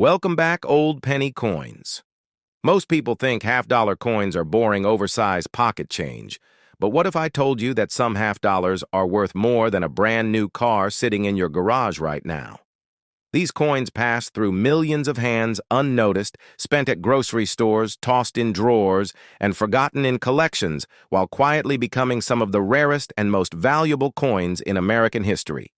Welcome back, old penny coins. Most people think half-dollar coins are boring, oversized pocket change. But what if I told you that some half-dollars are worth more than a brand new car sitting in your garage right now? These coins pass through millions of hands unnoticed, spent at grocery stores, tossed in drawers, and forgotten in collections, while quietly becoming some of the rarest and most valuable coins in American history.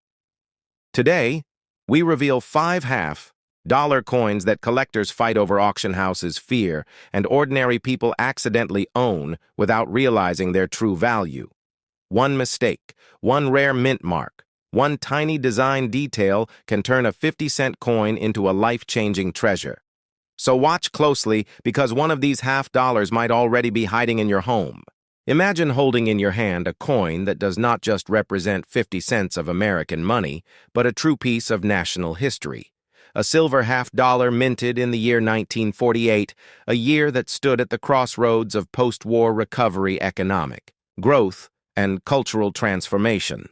Today, we reveal 5 half-dollar coins that collectors fight over, auction houses fear, and ordinary people accidentally own without realizing their true value. One mistake, one rare mint mark, one tiny design detail can turn a 50-cent coin into a life-changing treasure. So watch closely, because one of these half-dollars might already be hiding in your home. Imagine holding in your hand a coin that does not just represent 50 cents of American money, but a true piece of national history. A silver half-dollar minted in the year 1948, a year that stood at the crossroads of post-war recovery, economic growth, and cultural transformation.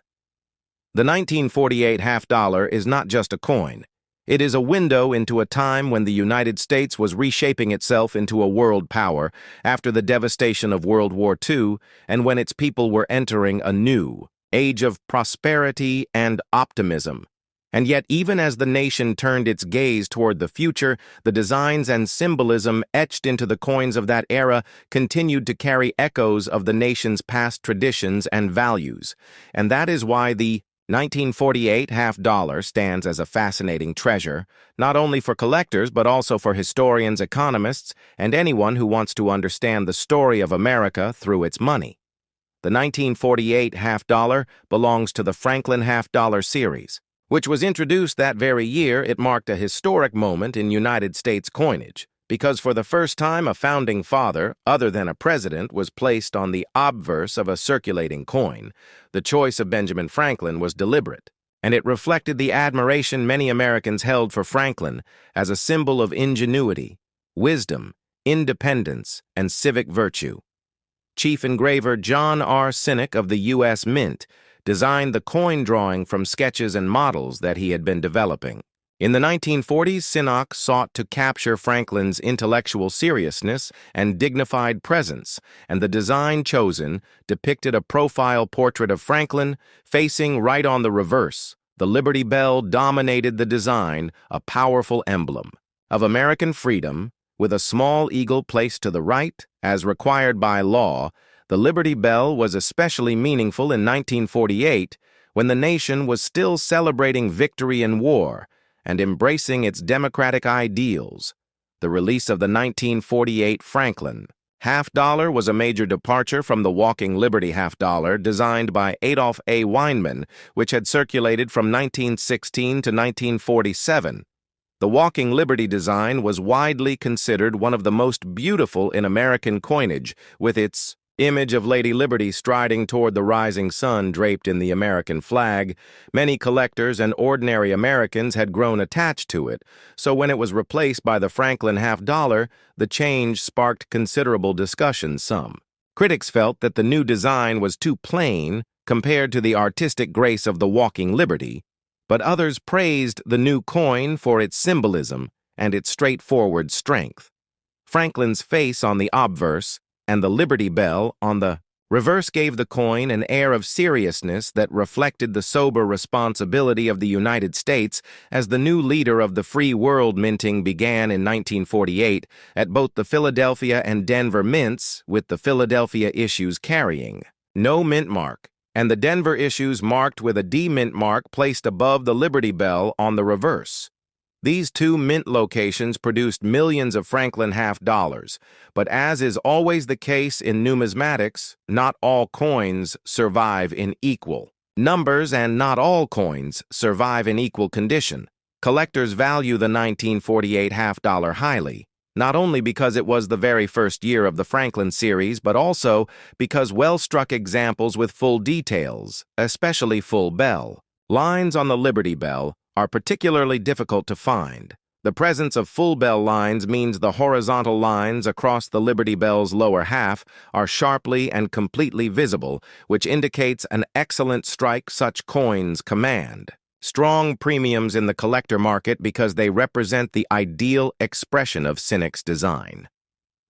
The 1948 half-dollar is not just a coin. It is a window into a time when the United States was reshaping itself into a world power after the devastation of World War II, and when its people were entering a new age of prosperity and optimism. And yet, even as the nation turned its gaze toward the future, the designs and symbolism etched into the coins of that era continued to carry echoes of the nation's past traditions and values. And that is why the 1948 half-dollar stands as a fascinating treasure, not only for collectors but also for historians, economists, and anyone who wants to understand the story of America through its money. The 1948 half-dollar belongs to the Franklin half-dollar series, which was introduced that very year. It marked a historic moment in United States coinage, because for the first time a founding father, other than a president, was placed on the obverse of a circulating coin. The choice of Benjamin Franklin was deliberate, and it reflected the admiration many Americans held for Franklin as a symbol of ingenuity, wisdom, independence, and civic virtue. Chief engraver John R. Sinek of the U.S. Mint designed the coin drawing from sketches and models that he had been developing. In the 1940s, Sinek sought to capture Franklin's intellectual seriousness and dignified presence, and the design chosen depicted a profile portrait of Franklin facing right on the reverse. The Liberty Bell dominated the design, a powerful emblem of American freedom, with a small eagle placed to the right, as required by law. The Liberty Bell was especially meaningful in 1948, when the nation was still celebrating victory in war and embracing its democratic ideals. The release of the 1948 Franklin half-dollar was a major departure from the Walking Liberty half-dollar designed by Adolph A. Weinman, which had circulated from 1916 to 1947. The Walking Liberty design was widely considered one of the most beautiful in American coinage, with its image of Lady Liberty striding toward the rising sun draped in the American flag. Many collectors and ordinary Americans had grown attached to it, so when it was replaced by the Franklin half-dollar, the change sparked considerable discussion. Some critics felt that the new design was too plain compared to the artistic grace of the Walking Liberty, but others praised the new coin for its symbolism and its straightforward strength. Franklin's face on the obverse and the Liberty Bell on the reverse gave the coin an air of seriousness that reflected the sober responsibility of the United States as the new leader of the free world. Minting began in 1948 at both the Philadelphia and Denver mints, with the Philadelphia issues carrying no mint mark, and the Denver issues marked with a D mint mark placed above the Liberty Bell on the reverse. These two mint locations produced millions of Franklin half-dollars, but as is always the case in numismatics, not all coins survive in equal numbers, and not all coins survive in equal condition. Collectors value the 1948 half-dollar highly, not only because it was the very first year of the Franklin series, but also because well-struck examples with full details, especially full bell lines on the Liberty Bell, are particularly difficult to find. The presence of full bell lines means the horizontal lines across the Liberty Bell's lower half are sharply and completely visible, which indicates an excellent strike such coins command. strong premiums in the collector market because they represent the ideal expression of cynic's design.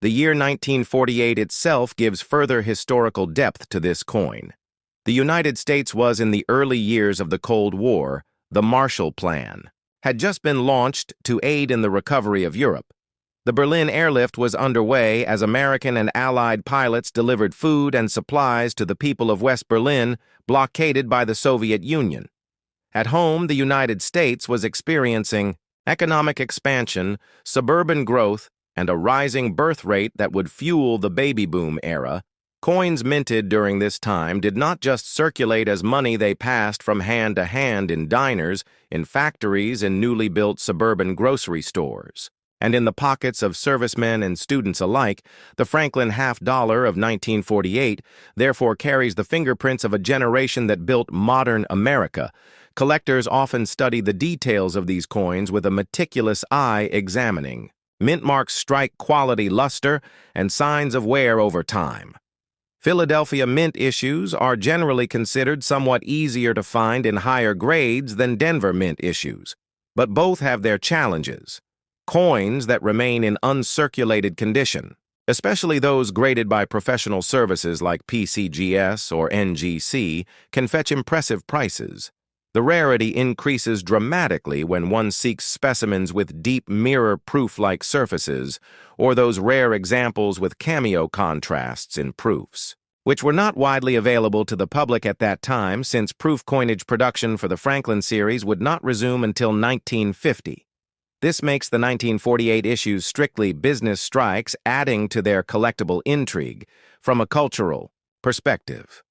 The year 1948 itself gives further historical depth to this coin. The United States was in the early years of the Cold War. The Marshall Plan had just been launched to aid in the recovery of Europe. The Berlin airlift was underway as American and Allied pilots delivered food and supplies to the people of West Berlin, blockaded by the Soviet Union. At home, the United States was experiencing economic expansion, suburban growth, and a rising birth rate that would fuel the baby boom era. Coins minted during this time did not just circulate as money, they passed from hand to hand in diners, in factories, in newly built suburban grocery stores. And in the pockets of servicemen and students alike, the Franklin half-dollar of 1948 therefore carries the fingerprints of a generation that built modern America. Collectors often study the details of these coins with a meticulous eye, examining mint marks strike quality luster and signs of wear over time. Philadelphia mint issues are generally considered somewhat easier to find in higher grades than Denver mint issues, but both have their challenges. Coins that remain in uncirculated condition, especially those graded by professional services like PCGS or NGC, can fetch impressive prices. The rarity increases dramatically when one seeks specimens with deep mirror-proof-like surfaces, or those rare examples with cameo contrasts in proofs, which were not widely available to the public at that time since proof coinage production for the Franklin series would not resume until 1950. This makes the 1948 issues strictly business strikes, adding to their collectible intrigue from a cultural perspective.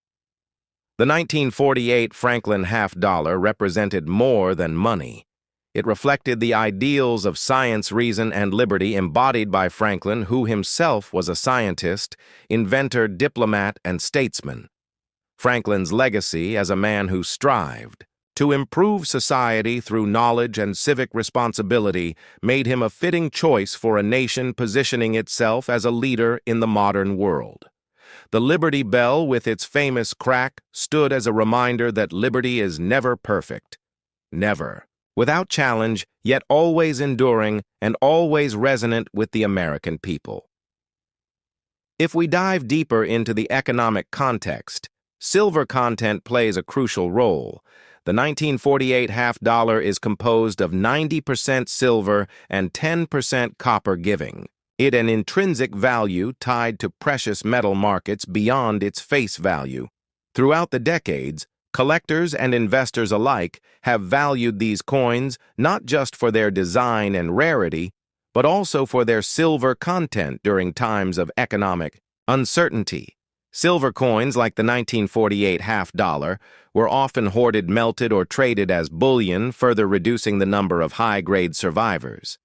The 1948 Franklin half-dollar represented more than money. It reflected the ideals of science, reason, and liberty embodied by Franklin, who himself was a scientist, inventor, diplomat, and statesman. Franklin's legacy as a man who strived to improve society through knowledge and civic responsibility made him a fitting choice for a nation positioning itself as a leader in the modern world. The Liberty Bell, with its famous crack, stood as a reminder that liberty is never perfect. Never. Without challenge, yet always enduring and always resonant with the American people. If we dive deeper into the economic context, silver content plays a crucial role. The 1948 half-dollar is composed of 90% silver and 10% copper, giving it an intrinsic value tied to precious metal markets beyond its face value. Throughout the decades, collectors and investors alike have valued these coins not just for their design and rarity, but also for their silver content during times of economic uncertainty. Silver coins, like the 1948 half-dollar, were often hoarded, melted, or traded as bullion, further reducing the number of high-grade survivors.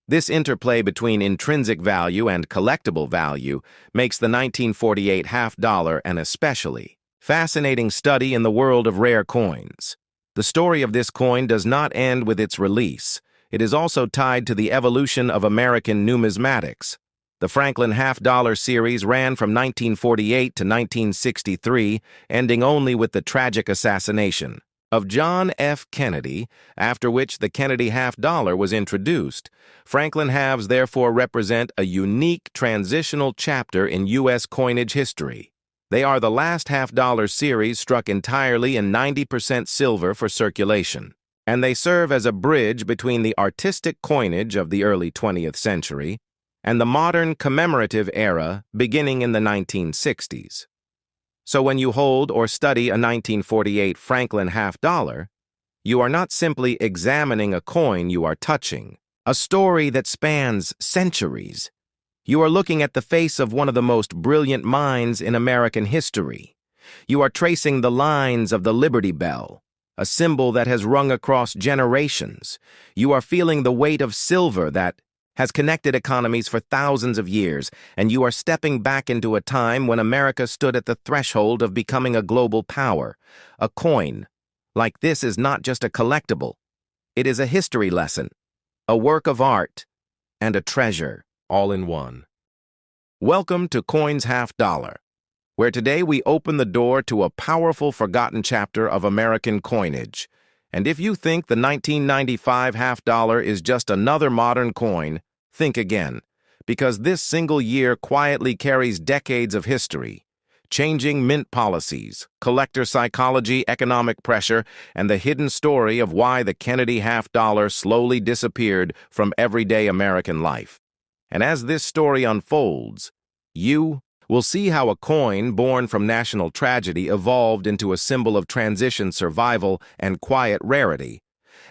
This interplay between intrinsic value and collectible value makes the 1948 half-dollar an especially fascinating study in the world of rare coins. The story of this coin does not end with its release. It is also tied to the evolution of American numismatics. The Franklin half-dollar series ran from 1948 to 1963, ending only with the tragic assassination of John F. Kennedy, after which the Kennedy half-dollar was introduced. Franklin halves therefore represent a unique transitional chapter in U.S. coinage history. They are the last half-dollar series struck entirely in 90% silver for circulation, and they serve as a bridge between the artistic coinage of the early 20th century and the modern commemorative era beginning in the 1960s. So when you hold or study a 1948 Franklin half-dollar, you are not simply examining a coin, you are touching a story that spans centuries. You are looking at the face of one of the most brilliant minds in American history. You are tracing the lines of the Liberty Bell, a symbol that has rung across generations. You are feeling the weight of silver that has connected economies for thousands of years, and you are stepping back into a time when America stood at the threshold of becoming a global power. A coin like this is not just a collectible. It is a history lesson, a work of art, and a treasure, all in one. Welcome to Coins Half-Dollar, where today we open the door to a powerful forgotten chapter of American coinage, And if you think the 1995 half dollar is just another modern coin, think again, because this single year quietly carries decades of history, changing mint policies, collector psychology, economic pressure, and the hidden story of why the Kennedy half dollar slowly disappeared from everyday American life. And as this story unfolds, you will see how a coin born from national tragedy evolved into a symbol of transition, survival, and quiet rarity.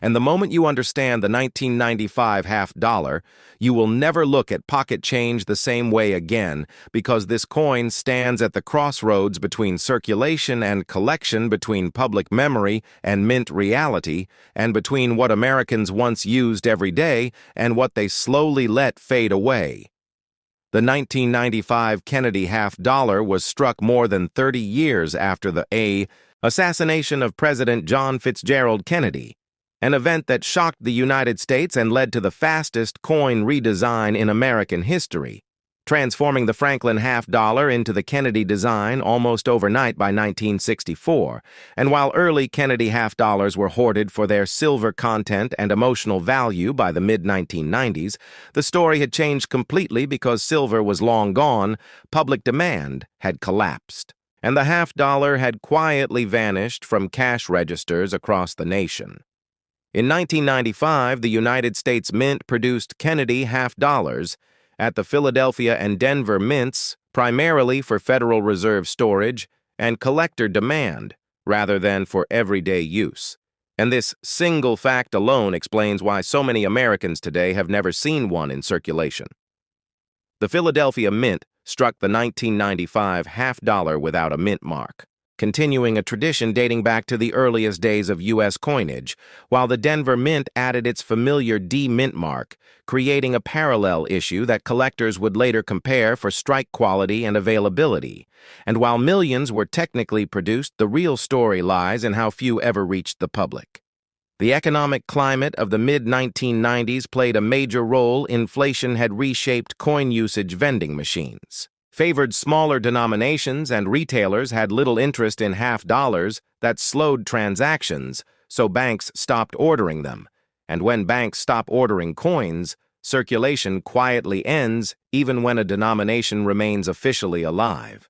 And the moment you understand the 1995 half dollar, you will never look at pocket change the same way again, because this coin stands at the crossroads between circulation and collection, between public memory and mint reality, and between what Americans once used every day and what they slowly let fade away. The 1995 Kennedy half dollar was struck more than 30 years after the assassination of President John Fitzgerald Kennedy, an event that shocked the United States and led to the fastest coin redesign in American history, transforming the Franklin half dollar into the Kennedy design almost overnight by 1964. And while early Kennedy half dollars were hoarded for their silver content and emotional value by the mid-1990s, the story had changed completely because silver was long gone, public demand had collapsed, and the half dollar had quietly vanished from cash registers across the nation. In 1995, the United States Mint produced Kennedy half dollars at the Philadelphia and Denver mints, primarily for Federal Reserve storage and collector demand, rather than for everyday use. And this single fact alone explains why so many Americans today have never seen one in circulation. The Philadelphia Mint struck the 1995 half dollar without a mint mark, continuing a tradition dating back to the earliest days of U.S. coinage, while the Denver Mint added its familiar D mint mark, creating a parallel issue that collectors would later compare for strike quality and availability. And while millions were technically produced, the real story lies in how few ever reached the public. The economic climate of the mid-1990s played a major role. Inflation had reshaped coin usage. Vending machines favored smaller denominations, and retailers had little interest in half dollars that slowed transactions, so banks stopped ordering them. And when banks stop ordering coins, circulation quietly ends even when a denomination remains officially alive.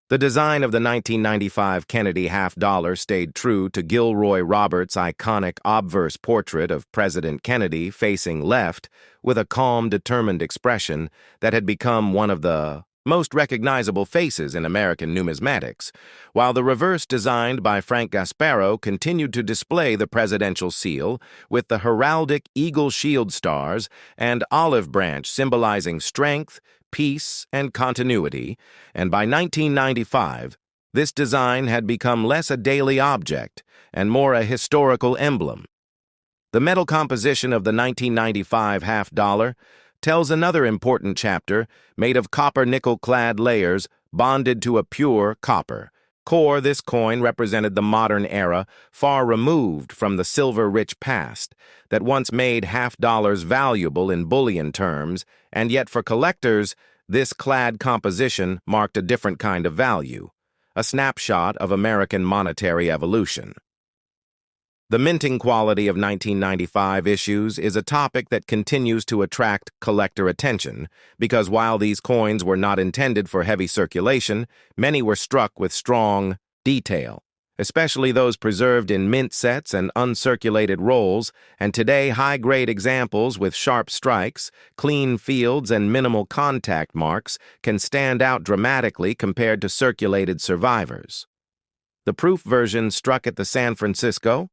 The design of the 1995 Kennedy half dollar stayed true to Gilroy Roberts' iconic obverse portrait of President Kennedy facing left with a calm, determined expression that had become one of the most recognizable faces in American numismatics, while the reverse, designed by Frank Gasparro, continued to display the presidential seal with the heraldic eagle shield stars and olive branch symbolizing strength, peace, and continuity. And by 1995, this design had become less a daily object and more a historical emblem. The metal composition of the 1995 half dollar tells another important chapter, made of copper-nickel-clad layers bonded to a pure copper core. This coin represented the modern era, far removed from the silver-rich past that once made half dollars valuable in bullion terms, and yet for collectors, this clad composition marked a different kind of value, a snapshot of American monetary evolution. The minting quality of 1995 issues is a topic that continues to attract collector attention because while these coins were not intended for heavy circulation, many were struck with strong detail, especially those preserved in mint sets and uncirculated rolls, and today high-grade examples with sharp strikes, clean fields, and minimal contact marks can stand out dramatically compared to circulated survivors. The proof version struck at the San Francisco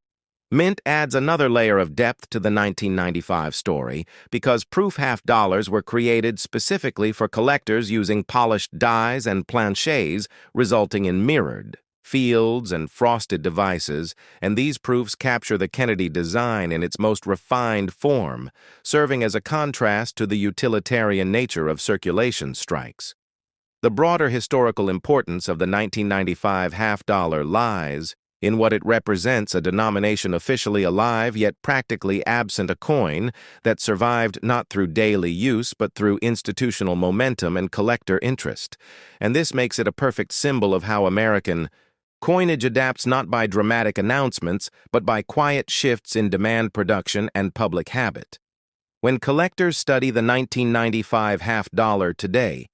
Mint adds another layer of depth to the 1995 story because proof half dollars were created specifically for collectors using polished dies and planchets, resulting in mirrored fields and frosted devices, and these proofs capture the Kennedy design in its most refined form, serving as a contrast to the utilitarian nature of circulation strikes. The broader historical importance of the 1995 half dollar lies in what it represents: a denomination officially alive yet practically absent, a coin that survived not through daily use but through institutional momentum and collector interest. And this makes it a perfect symbol of how American Coinage adapts not by dramatic announcements, but by quiet shifts in demand production and public habit. When collectors study the 1995 half dollar today,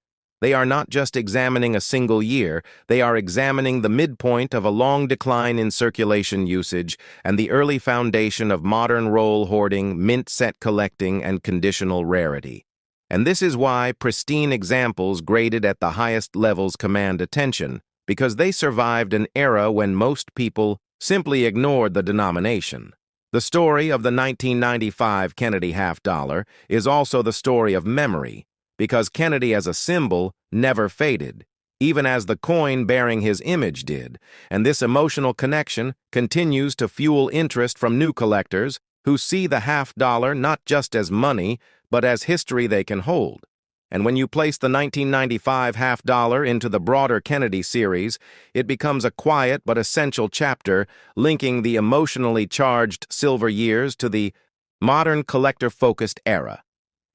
they are not just examining a single year, they are examining the midpoint of a long decline in circulation usage and the early foundation of modern roll hoarding, mint set collecting, and conditional rarity. And this is why pristine examples graded at the highest levels command attention, because they survived an era when most people simply ignored the denomination. The story of the 1995 Kennedy half dollar is also the story of memory, because Kennedy as a symbol never faded, even as the coin bearing his image did, and this emotional connection continues to fuel interest from new collectors who see the half dollar not just as money, but as history they can hold. And when you place the 1995 half dollar into the broader Kennedy series, it becomes a quiet but essential chapter linking the emotionally charged silver years to the modern collector-focused era.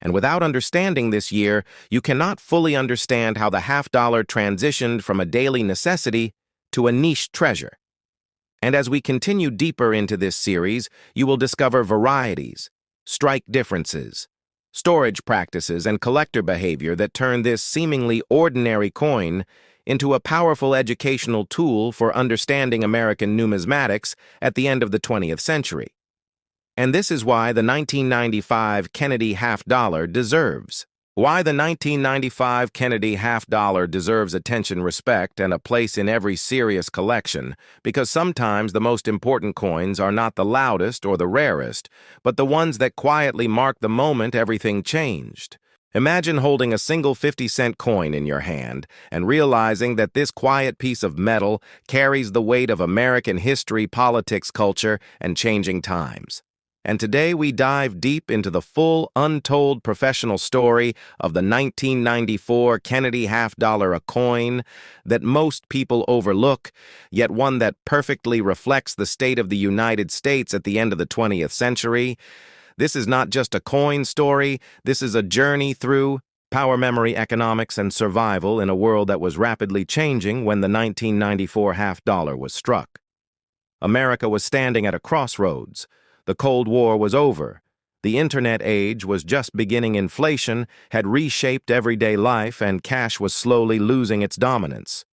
And without understanding this year, you cannot fully understand how the half dollar transitioned from a daily necessity to a niche treasure. And as we continue deeper into this series, you will discover varieties, strike differences, storage practices, and collector behavior that turn this seemingly ordinary coin into a powerful educational tool for understanding American numismatics at the end of the 20th century. And this is why the 1995 Kennedy half dollar deserves. Why the 1995 Kennedy half dollar deserves attention, respect, and a place in every serious collection, because sometimes the most important coins are not the loudest or the rarest, but the ones that quietly mark the moment everything changed. Imagine holding a single 50-cent coin in your hand and realizing that this quiet piece of metal carries the weight of American history, politics, culture, and changing times. And today we dive deep into the full, untold professional story of the 1994 Kennedy half dollar, a coin that most people overlook, yet one that perfectly reflects the state of the United States at the end of the 20th century. This is not just a coin story, this is a journey through power, memory, economics, and survival in a world that was rapidly changing when the 1994 half dollar was struck. America was standing at a crossroads. The Cold War was over. The internet age was just beginning. Inflation had reshaped everyday life, and cash was slowly losing its dominance.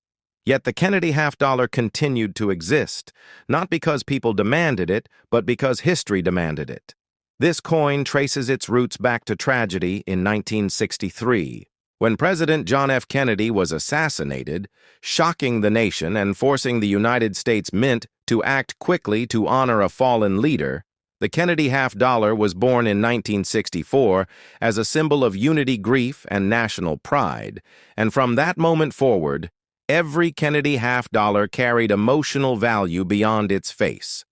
Yet the Kennedy half dollar continued to exist, not because people demanded it, but because history demanded it. This coin traces its roots back to tragedy in 1963, when President John F. Kennedy was assassinated, shocking the nation and forcing the United States Mint to act quickly to honor a fallen leader. The Kennedy half dollar was born in 1964 as a symbol of unity, grief, and national pride, and from that moment forward, every Kennedy half dollar carried emotional value beyond its face.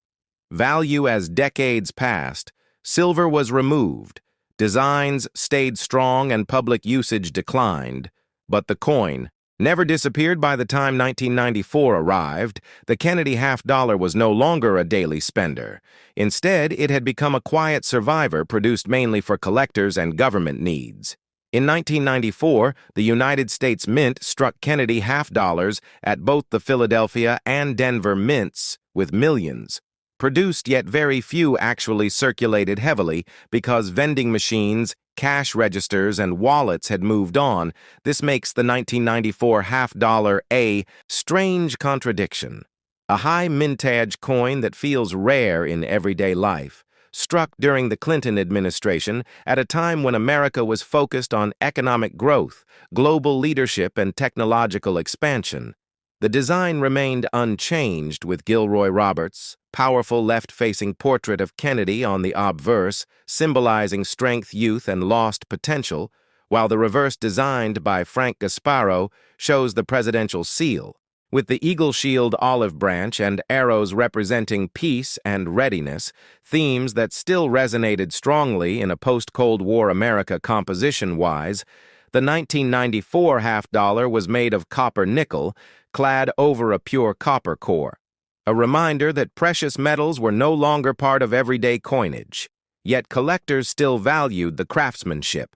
Value as decades passed, silver was removed, designs stayed strong, and public usage declined, but the coin never disappeared. By the time 1994 arrived, the Kennedy half dollar was no longer a daily spender. Instead, it had become a quiet survivor produced mainly for collectors and government needs. In 1994, the United States Mint struck Kennedy half dollars at both the Philadelphia and Denver mints with millions produced, yet very few actually circulated heavily because vending machines, cash registers, and wallets had moved on. This makes the 1994 half dollar a strange contradiction. A high mintage coin that feels rare in everyday life, struck during the Clinton administration at a time when America was focused on economic growth, global leadership, and technological expansion. The design remained unchanged, with Gilroy Roberts' powerful left-facing portrait of Kennedy on the obverse, symbolizing strength, youth, and lost potential, while the reverse, designed by Frank Gasparo, shows the presidential seal, with the eagle shield olive branch and arrows representing peace and readiness, themes that still resonated strongly in a post-Cold War America composition-wise. The 1994 half dollar was made of copper nickel, clad over a pure copper core, a reminder that precious metals were no longer part of everyday coinage. Yet collectors still valued the craftsmanship.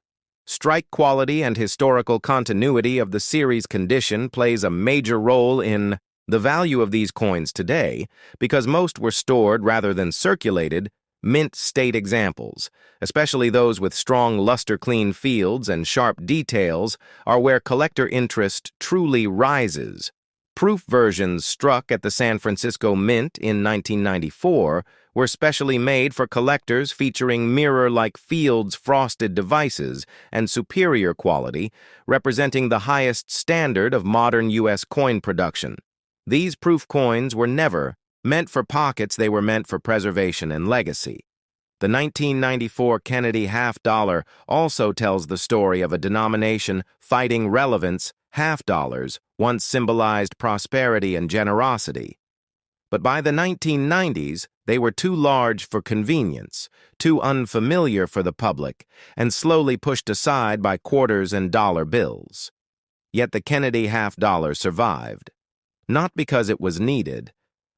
Strike quality and historical continuity of the series condition plays a major role in The value of these coins today, because most were stored rather than circulated, mint state examples, especially those with strong luster-clean fields and sharp details, are where collector interest truly rises. Proof versions struck at the San Francisco Mint in 1994 were specially made for collectors, featuring mirror-like fields frosted devices and superior quality, representing the highest standard of modern U.S. coin production. These proof coins were never meant for pockets, they were meant for preservation and legacy. The 1994 Kennedy half-dollar also tells the story of a denomination fighting relevance. Half-dollars once symbolized prosperity and generosity. But by the 1990s, they were too large for convenience, too unfamiliar for the public, and slowly pushed aside by quarters and dollar bills. Yet the Kennedy half-dollar survived. Not because it was needed,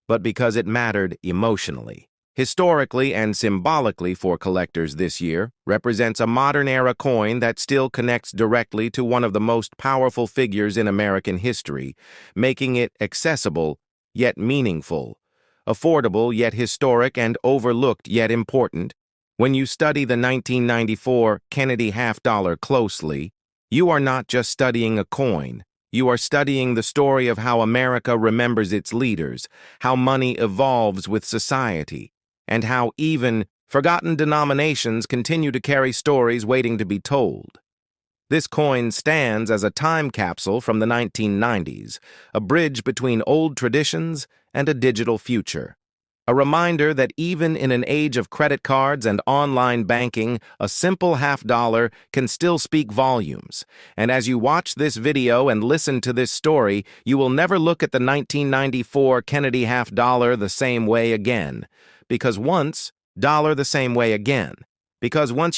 but because it mattered emotionally. Historically and symbolically for collectors, this year represents a modern-era coin that still connects directly to one of the most powerful figures in American history, making it accessible yet meaningful, affordable yet historic, and overlooked yet important. When you study the 1994 Kennedy half-dollar closely, you are not just studying a coin. You are studying the story of how America remembers its leaders, how money evolves with society, and how even forgotten denominations continue to carry stories waiting to be told. This coin stands as a time capsule from the 1990s, a bridge between old traditions and a digital future. A reminder that even in an age of credit cards and online banking, a simple half-dollar can still speak volumes. And as you watch this video and listen to this story, you will never look at the 1994 Kennedy half-dollar the same way again. Because once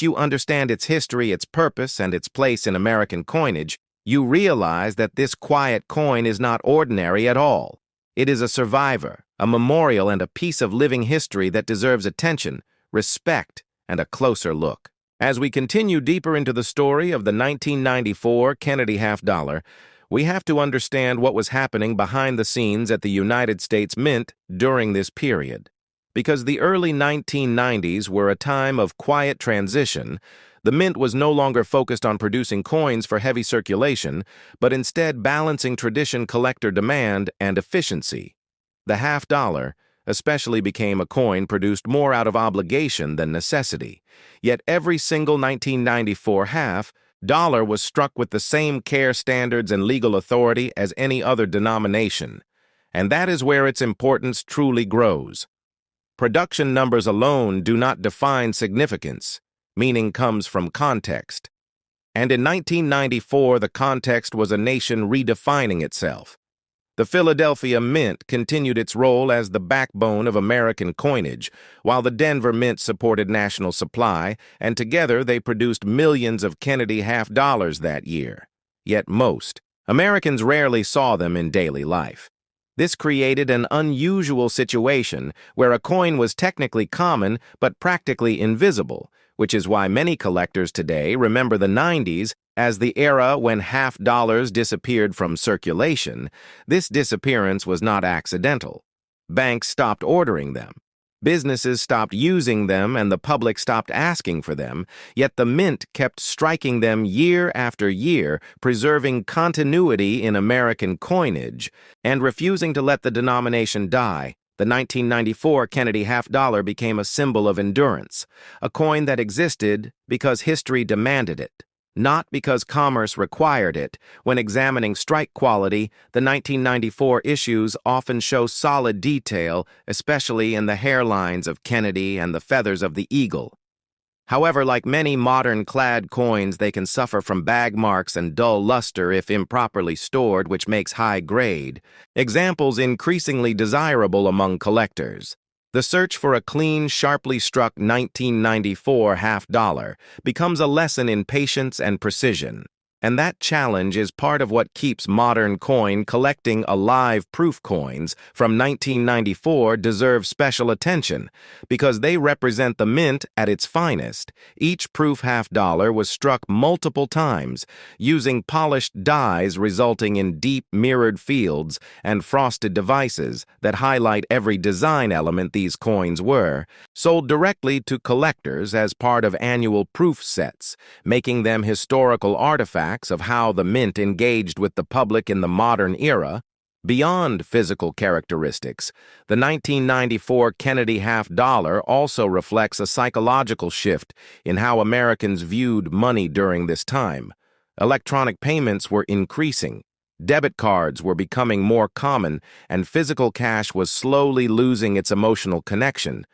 you understand its history, its purpose, and its place in American coinage, you realize that this quiet coin is not ordinary at all. It is a survivor, a memorial, and a piece of living history that deserves attention, respect, and a closer look. As we continue deeper into the story of the 1994 Kennedy half-dollar, we have to understand what was happening behind the scenes at the United States Mint during this period. Because the early 1990s were a time of quiet transition, the Mint was no longer focused on producing coins for heavy circulation, but instead balancing tradition, collector demand, and efficiency. The half-dollar especially became a coin produced more out of obligation than necessity. Yet every single 1994 half-dollar was struck with the same care, standards, and legal authority as any other denomination. And that is where its importance truly grows. Production numbers alone do not define significance. Meaning comes from context. And in 1994, the context was a nation redefining itself. The Philadelphia Mint continued its role as the backbone of American coinage, while the Denver Mint supported national supply, and together they produced millions of Kennedy half-dollars that year. Yet most Americans rarely saw them in daily life. This created an unusual situation where a coin was technically common but practically invisible, which is why many collectors today remember the 90s as the era when half-dollars disappeared from circulation. This disappearance was not accidental. Banks stopped ordering them. Businesses stopped using them, and the public stopped asking for them, yet the Mint kept striking them year after year, preserving continuity in American coinage and refusing to let the denomination die. The 1994 Kennedy half-dollar became a symbol of endurance, a coin that existed because history demanded it, not because commerce required it. When examining strike quality, the 1994 issues often show solid detail, especially in the hairlines of Kennedy and the feathers of the eagle. However, like many modern clad coins, they can suffer from bag marks and dull luster if improperly stored, which makes high grade examples increasingly desirable among collectors. The search for a clean, sharply struck 1994 half-dollar becomes a lesson in patience and precision. And that challenge is part of what keeps modern coin collecting alive. Proof coins from 1994 deserve special attention because they represent the mint at its finest. Each proof half-dollar was struck multiple times using polished dies, resulting in deep mirrored fields and frosted devices that highlight every design element. These coins were sold directly to collectors as part of annual proof sets, making them historical artifacts of how the mint engaged with the public in the modern era. Beyond physical characteristics, the 1994 Kennedy half-dollar also reflects a psychological shift in how Americans viewed money during this time. Electronic payments were increasing, debit cards were becoming more common, and physical cash was slowly losing its emotional connection.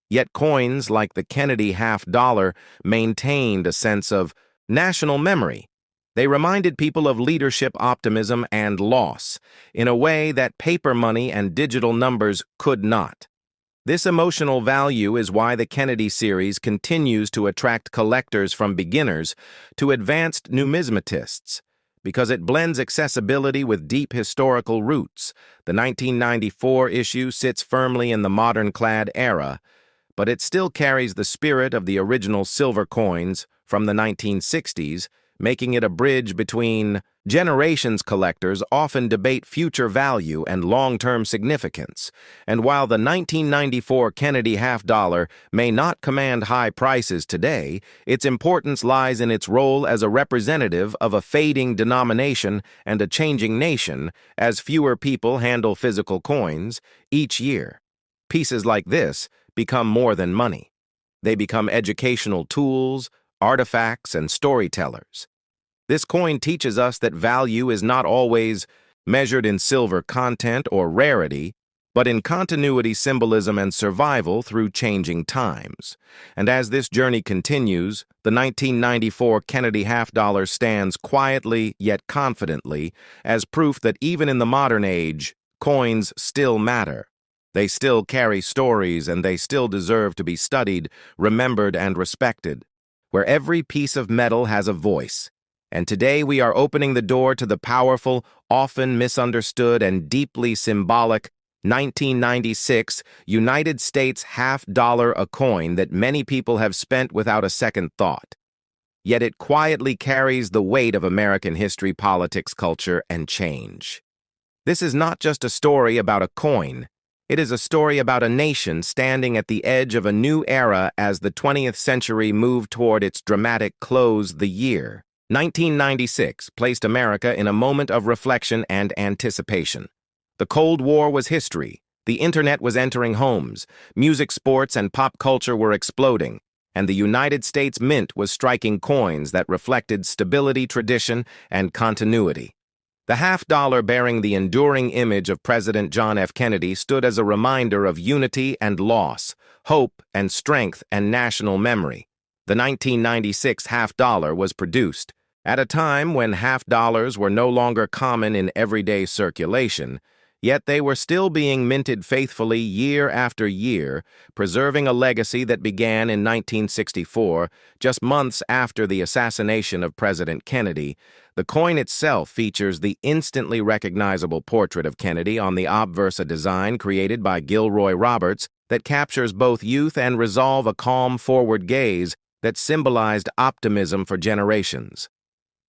Yet coins like the Kennedy half-dollar maintained a sense of national memory. They reminded people of leadership, optimism, and loss in a way that paper money and digital numbers could not. This emotional value is why the Kennedy series continues to attract collectors from beginners to advanced numismatists, because it blends accessibility with deep historical roots. The 1994 issue sits firmly in the modern-clad era, but it still carries the spirit of the original silver coins from the 1960s, making it a bridge between generations. Collectors often debate future value and long-term significance, and while the 1994 Kennedy half-dollar may not command high prices today, its importance lies in its role as a representative of a fading denomination and a changing nation. As fewer people handle physical coins each year, pieces like this become more than money. They become educational tools, artifacts, and storytellers. This coin teaches us that value is not always measured in silver content or rarity, but in continuity, symbolism, and survival through changing times. And as this journey continues, the 1994 Kennedy half-dollar stands quietly yet confidently as proof that even in the modern age, coins still matter. They still carry stories, and they still deserve to be studied, remembered, and respected, where every piece of metal has a voice. And today we are opening the door to the powerful, often misunderstood, and deeply symbolic 1996 United States half-dollar, a coin that many people have spent without a second thought. Yet it quietly carries the weight of American history, politics, culture, and change. This is not just a story about a coin. It is a story about a nation standing at the edge of a new era as the 20th century moved toward its dramatic close. The year 1996 placed America in a moment of reflection and anticipation. The Cold War was history. The internet was entering homes. Music, sports, and pop culture were exploding. And the United States Mint was striking coins that reflected stability, tradition, and continuity. The half-dollar, bearing the enduring image of President John F. Kennedy, stood as a reminder of unity and loss, hope and strength and national memory. The 1996 half-dollar was produced at a time when half-dollars were no longer common in everyday circulation, yet they were still being minted faithfully year after year, preserving a legacy that began in 1964, just months after the assassination of President Kennedy. The coin itself features the instantly recognizable portrait of Kennedy on the obverse, a design created by Gilroy Roberts that captures both youth and resolve, a calm forward gaze that symbolized optimism for generations.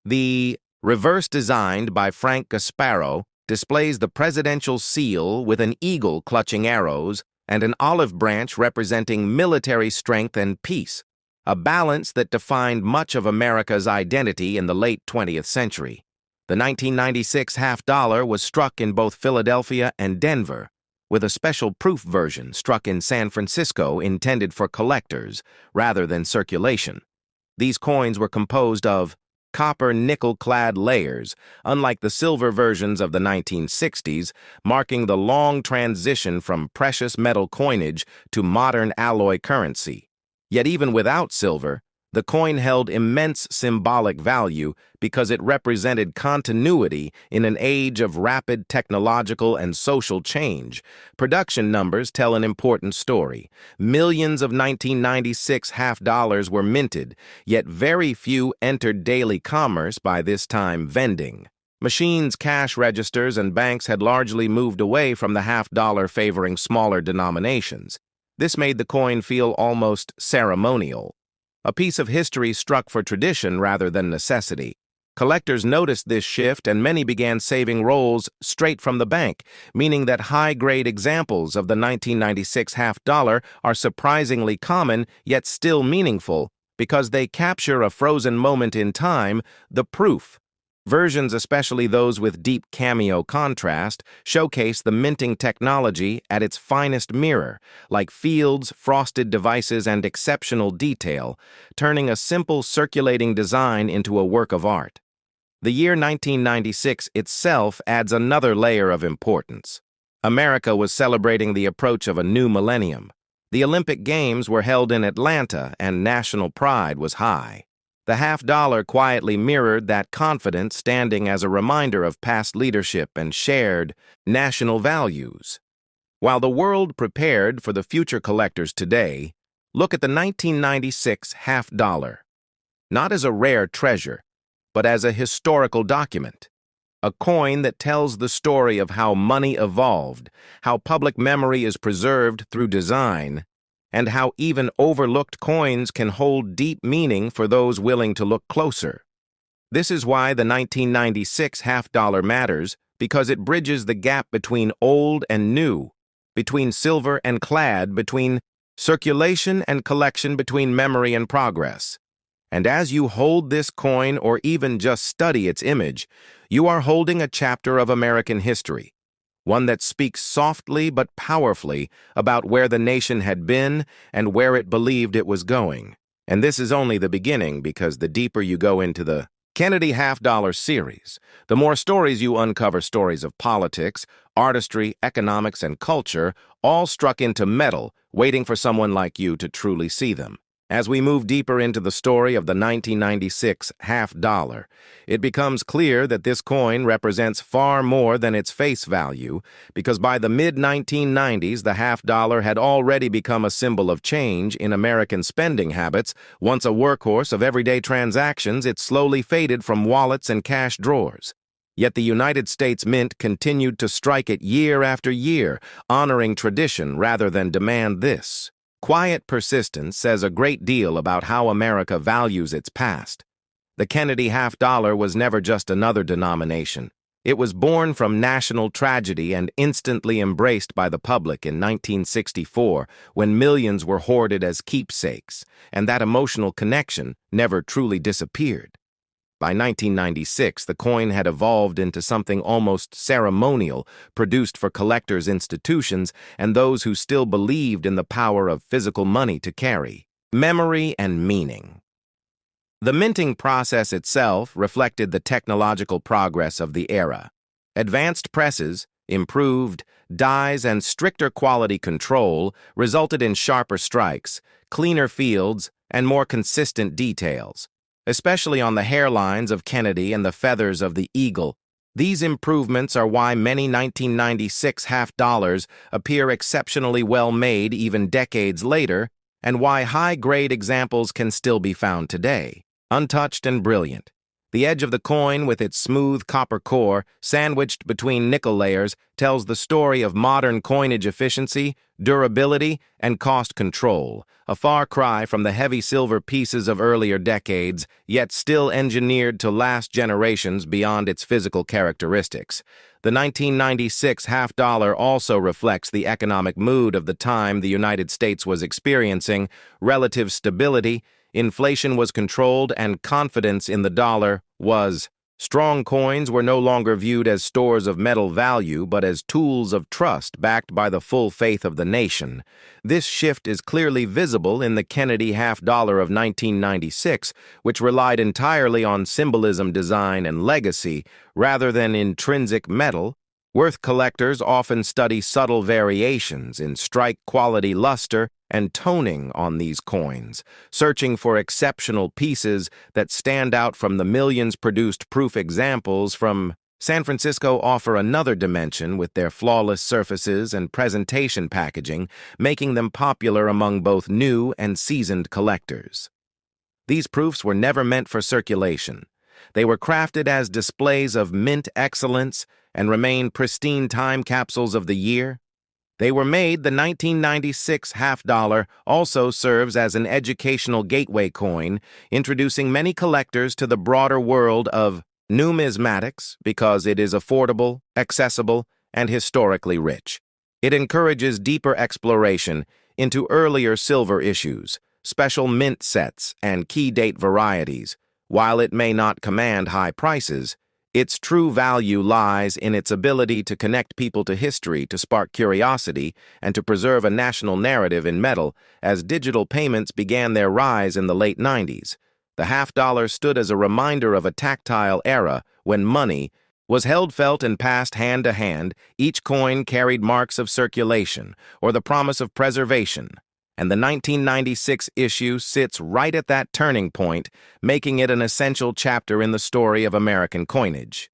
The reverse, designed by Frank Gasparo, displays the presidential seal with an eagle clutching arrows and an olive branch representing military strength and peace, a balance that defined much of America's identity in the late 20th century. The 1996 half-dollar was struck in both Philadelphia and Denver, with a special proof version struck in San Francisco intended for collectors rather than circulation. These coins were composed of copper nickel-clad layers, unlike the silver versions of the 1960s, marking the long transition from precious metal coinage to modern alloy currency. Yet even without silver, The coin held immense symbolic value because it represented continuity in an age of rapid technological and social change. Production numbers tell an important story. Millions of 1996 half-dollars were minted, yet very few entered daily commerce by this time vending. Machines, cash registers, and banks had largely moved away from the half-dollar, favoring smaller denominations. This made the coin feel almost ceremonial, a piece of history struck for tradition rather than necessity. Collectors noticed this shift, and many began saving rolls straight from the bank, meaning that high-grade examples of the 1996 half-dollar are surprisingly common yet still meaningful because they capture a frozen moment in time, the proof. Versions, especially those with deep cameo contrast, showcase the minting technology at its finest mirror, like fields, frosted devices, and exceptional detail, turning a simple circulating design into a work of art. The year 1996 itself adds another layer of importance. America was celebrating the approach of a new millennium. The Olympic Games were held in Atlanta, and national pride was high. The half-dollar quietly mirrored that confidence, standing as a reminder of past leadership and shared national values. While the world prepared for the future collectors today, look at the 1996 half-dollar. Not as a rare treasure, but as a historical document. A coin that tells the story of how money evolved, how public memory is preserved through design, and how even overlooked coins can hold deep meaning for those willing to look closer. This is why the 1996 half-dollar matters, because it bridges the gap between old and new, between silver and clad, between circulation and collection, between memory and progress. And as you hold this coin or even just study its image, you are holding a chapter of American history, one that speaks softly but powerfully about where the nation had been and where it believed it was going. And this is only the beginning, because the deeper you go into the Kennedy half-dollar series, the more stories you uncover, stories of politics, artistry, economics, and culture, all struck into metal, waiting for someone like you to truly see them. As we move deeper into the story of the 1996 half-dollar, it becomes clear that this coin represents far more than its face value, because by the mid-1990s, the half-dollar had already become a symbol of change in American spending habits. Once a workhorse of everyday transactions, it slowly faded from wallets and cash drawers. Yet the United States Mint continued to strike it year after year, honoring tradition rather than demand this. Quiet persistence says a great deal about how America values its past. The Kennedy half-dollar was never just another denomination. It was born from national tragedy and instantly embraced by the public in 1964, when millions were hoarded as keepsakes, and that emotional connection never truly disappeared. By 1996, the coin had evolved into something almost ceremonial, produced for collectors, institutions, and those who still believed in the power of physical money to carry memory and meaning. The minting process itself reflected the technological progress of the era. Advanced presses, improved dyes, and stricter quality control resulted in sharper strikes, cleaner fields, and more consistent details. Especially on the hairlines of Kennedy and the feathers of the eagle. These improvements are why many 1996 half-dollars appear exceptionally well made even decades later, and why high-grade examples can still be found today, untouched and brilliant. The edge of the coin, with its smooth copper core, sandwiched between nickel layers, tells the story of modern coinage efficiency, durability, and cost control, a far cry from the heavy silver pieces of earlier decades, yet still engineered to last generations beyond its physical characteristics. The 1996 half-dollar also reflects the economic mood of the time the United States was experiencing: relative stability, inflation was controlled, and confidence in the dollar was. Strong coins were no longer viewed as stores of metal value, but as tools of trust backed by the full faith of the nation. This shift is clearly visible in the Kennedy half-dollar of 1996, which relied entirely on symbolism, design, and legacy, rather than intrinsic metal. Worth collectors often study subtle variations in strike quality, luster, and toning on these coins, searching for exceptional pieces that stand out from the millions produced proof examples from San Francisco. Offer another dimension with their flawless surfaces and presentation packaging, making them popular among both new and seasoned collectors. These proofs were never meant for circulation. They were crafted as displays of mint excellence and remain pristine time capsules of the year. They were made. The 1996 half-dollar also serves as an educational gateway coin, introducing many collectors to the broader world of numismatics because it is affordable, accessible, and historically rich. It encourages deeper exploration into earlier silver issues, special mint sets, and key date varieties. While it may not command high prices, its true value lies in its ability to connect people to history, to spark curiosity, and to preserve a national narrative in metal. As digital payments began their rise in the late 90s, the half-dollar stood as a reminder of a tactile era when money was held, felt, and passed hand to hand. Each coin carried marks of circulation or the promise of preservation, and the 1996 issue sits right at that turning point, making it an essential chapter in the story of American coinage.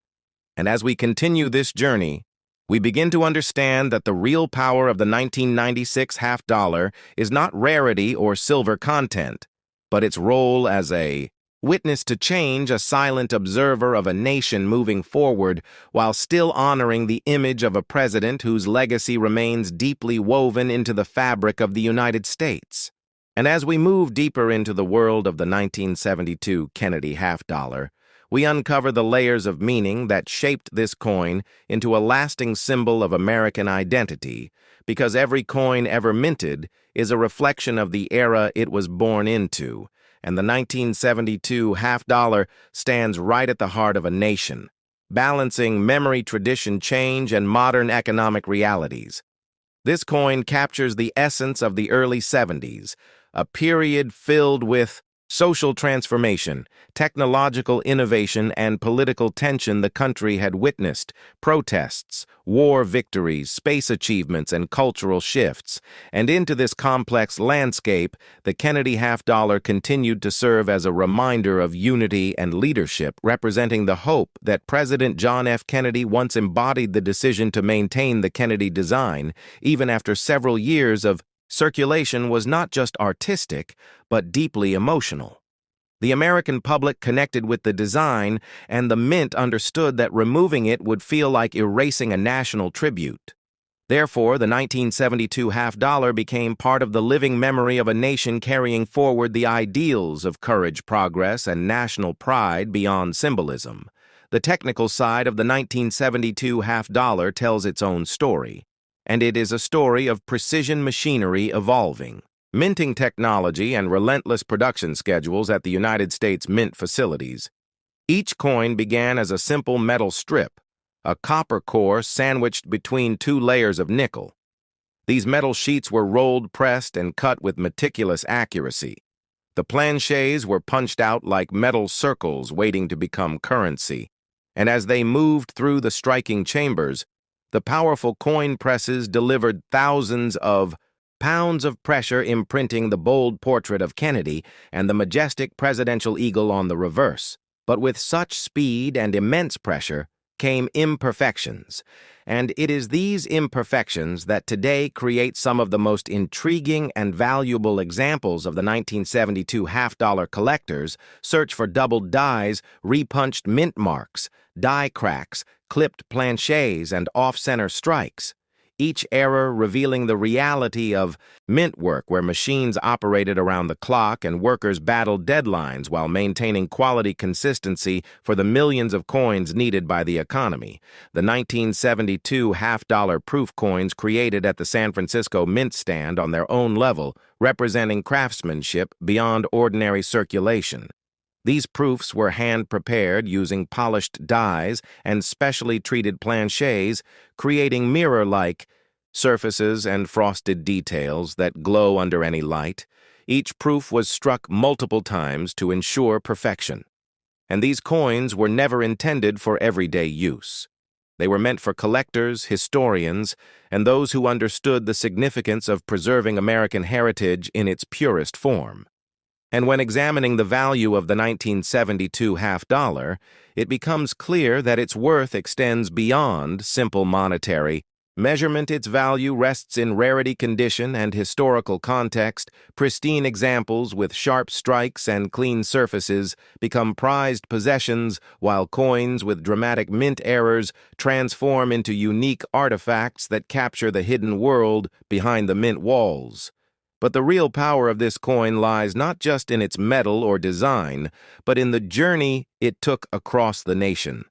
And as we continue this journey, we begin to understand that the real power of the 1996 half-dollar is not rarity or silver content, but its role as a witness to change, a silent observer of a nation moving forward while still honoring the image of a president whose legacy remains deeply woven into the fabric of the United States. And as we move deeper into the world of the 1972 Kennedy half-dollar, we uncover the layers of meaning that shaped this coin into a lasting symbol of American identity, because every coin ever minted is a reflection of the era it was born into, and the 1972 half-dollar stands right at the heart of a nation, balancing memory, tradition, change, and modern economic realities. This coin captures the essence of the early 70s, a period filled with social transformation, technological innovation, and political tension the country had witnessed, protests, war victories, space achievements, and cultural shifts. And into this complex landscape, the Kennedy half-dollar continued to serve as a reminder of unity and leadership, representing the hope that President John F. Kennedy once embodied. The decision to maintain the Kennedy design, even after several years of circulation, was not just artistic, but deeply emotional. The American public connected with the design, and the mint understood that removing it would feel like erasing a national tribute. Therefore, the 1972 half-dollar became part of the living memory of a nation carrying forward the ideals of courage, progress, and national pride beyond symbolism. The technical side of the 1972 half-dollar tells its own story, and it is a story of precision machinery evolving, minting technology, and relentless production schedules at the United States Mint facilities. Each coin began as a simple metal strip, a copper core sandwiched between two layers of nickel. These metal sheets were rolled, pressed, and cut with meticulous accuracy. The planchets were punched out like metal circles waiting to become currency, and as they moved through the striking chambers, the powerful coin presses delivered thousands of pounds of pressure, imprinting the bold portrait of Kennedy and the majestic presidential eagle on the reverse. But with such speed and immense pressure came imperfections, and it is these imperfections that today create some of the most intriguing and valuable examples of the 1972 half-dollar collectors. Search for doubled dies, repunched mint marks, die cracks, clipped planchets, and off-center strikes, each error revealing the reality of mint work, where machines operated around the clock and workers battled deadlines while maintaining quality consistency for the millions of coins needed by the economy. The 1972 half-dollar proof coins created at the San Francisco Mint stand on their own level, representing craftsmanship beyond ordinary circulation. These proofs were hand-prepared using polished dies and specially treated planchets, creating mirror-like surfaces and frosted details that glow under any light. Each proof was struck multiple times to ensure perfection, and these coins were never intended for everyday use. They were meant for collectors, historians, and those who understood the significance of preserving American heritage in its purest form. And when examining the value of the 1972 half-dollar, it becomes clear that its worth extends beyond simple monetary measurement. Its value rests in rarity, condition, and historical context. Pristine examples with sharp strikes and clean surfaces become prized possessions, while coins with dramatic mint errors transform into unique artifacts that capture the hidden world behind the mint walls. But the real power of this coin lies not just in its metal or design, but in the journey it took across the nation.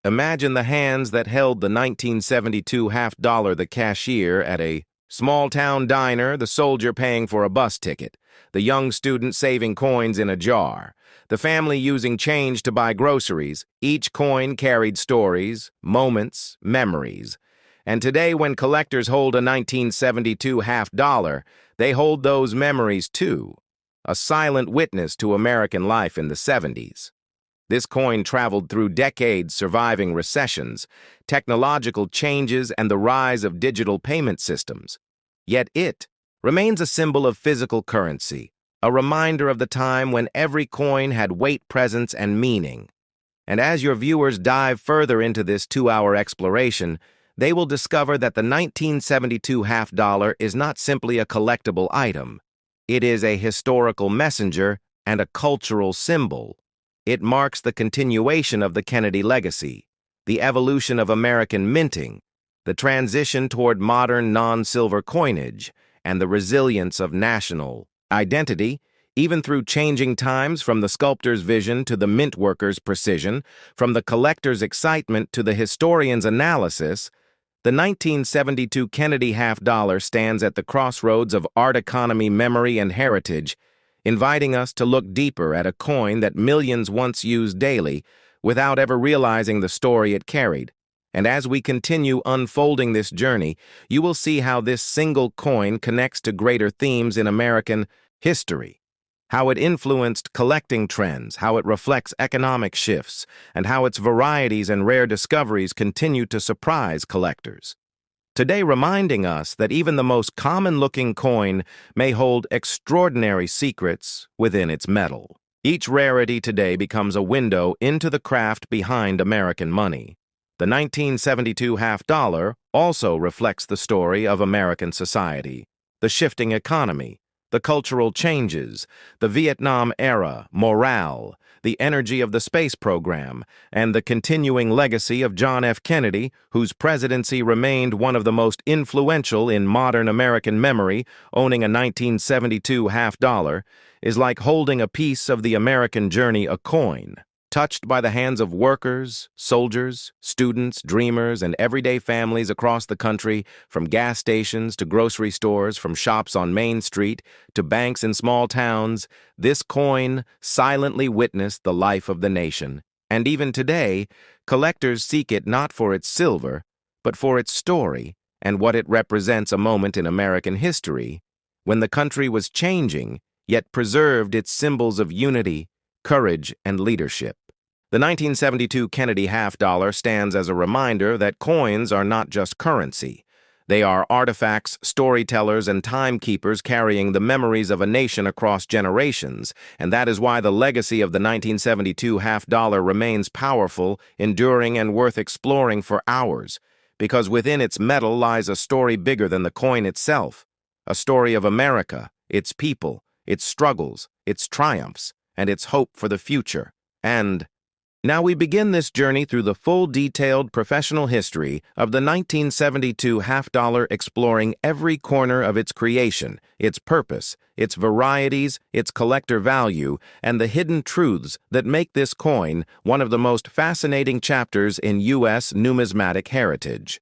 Imagine the hands that held the 1972 half-dollar, the cashier at a small-town diner, the soldier paying for a bus ticket, the young student saving coins in a jar, the family using change to buy groceries. Each coin carried stories, moments, memories. And today, when collectors hold a 1972 half-dollar, they hold those memories too, a silent witness to American life in the 70s. This coin traveled through decades, surviving recessions, technological changes, and the rise of digital payment systems. Yet it remains a symbol of physical currency, a reminder of the time when every coin had weight, presence, and meaning. And as your viewers dive further into this 2-hour exploration, they will discover that the 1972 half-dollar is not simply a collectible item. It is a historical messenger and a cultural symbol. It marks the continuation of the Kennedy legacy, the evolution of American minting, the transition toward modern non-silver coinage, and the resilience of national identity, even through changing times, from the sculptor's vision to the mint worker's precision, from the collector's excitement to the historian's analysis. The 1972 Kennedy half-dollar stands at the crossroads of art, economy, memory, and heritage, inviting us to look deeper at a coin that millions once used daily without ever realizing the story it carried. And as we continue unfolding this journey, you will see how this single coin connects to greater themes in American history, how it influenced collecting trends, how it reflects economic shifts, and how its varieties and rare discoveries continue to surprise collectors. Today, reminding us that even the most common-looking coin may hold extraordinary secrets within its metal. Each rarity today becomes a window into the craft behind American money. The 1972 half-dollar also reflects the story of American society, the shifting economy, the cultural changes, the Vietnam era, morale, the energy of the space program, and the continuing legacy of John F. Kennedy, whose presidency remained one of the most influential in modern American memory. Owning a 1972 half-dollar is like holding a piece of the American journey, a coin, touched by the hands of workers, soldiers, students, dreamers, and everyday families across the country, from gas stations to grocery stores, from shops on Main Street to banks in small towns. This coin silently witnessed the life of the nation. And even today, collectors seek it not for its silver, but for its story and what it represents, a moment in American history when the country was changing, yet preserved its symbols of unity, courage, and leadership. The 1972 Kennedy half-dollar stands as a reminder that coins are not just currency. They are artifacts, storytellers, and timekeepers carrying the memories of a nation across generations, and that is why the legacy of the 1972 half-dollar remains powerful, enduring, and worth exploring for hours, because within its metal lies a story bigger than the coin itself, a story of America, its people, its struggles, its triumphs, and its hope for the future. And now we begin this journey through the full, detailed professional history of the 1972 half-dollar, exploring every corner of its creation, its purpose, its varieties, its collector value, and the hidden truths that make this coin one of the most fascinating chapters in U.S. numismatic heritage.